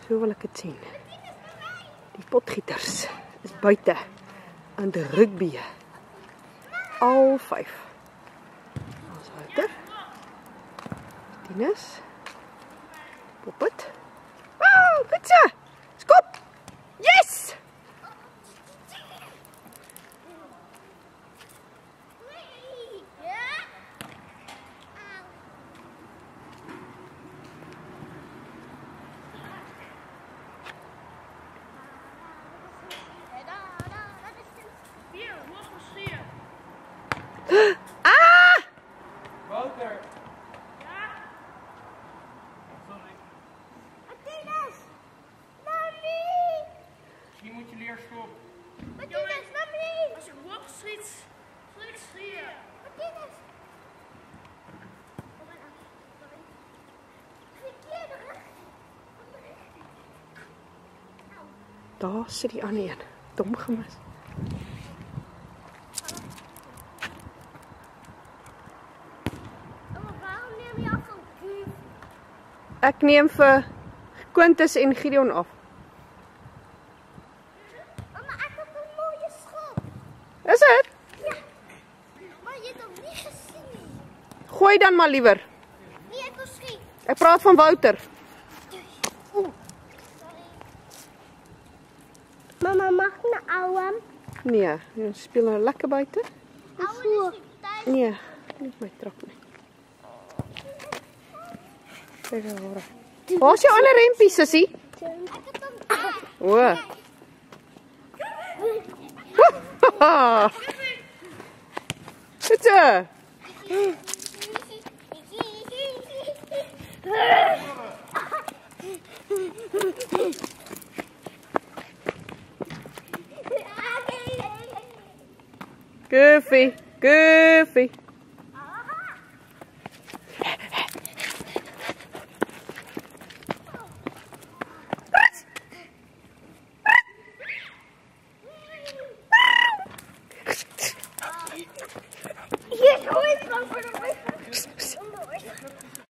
So wil ek dit sien. Die potgieters is buite aan die rugby. Al 5. Ons Wouter. Tinus. Poppet. Wow, goed so. Skop. Yes! Ah! Wouter! Ja? Sorry. Martinez! Mami! Misschien moet je leren stoppen. Martinez, mami! Als ik word schiet, zal ik schreeuwen. Martinez! Oh, mijn arm. Sorry. Verkeerde richting. Daar sit die ander een. Dom gemis. Oh, waarom neem je af van Guuf? Ek neem vir Quintus en Gideon af. Mama, ek het 'n mooie schop. Is dit? Ja. Maar je hebt hem niet gezien. Gooi dan maar liewer. Wie heeft ons schiet? Ek praat van Wouter. Sorry. Mama, mag ik naar ouwe? Nee, ons speel nou lekker buite. Ouwe is niet thuis. Nee, nie op my trap nie. Kyk daar. Waar is jou ander rempie, sussie? Ik heb hem daar. O. Goed so. Goofy, Goofy. Hier, gooi het dan voor de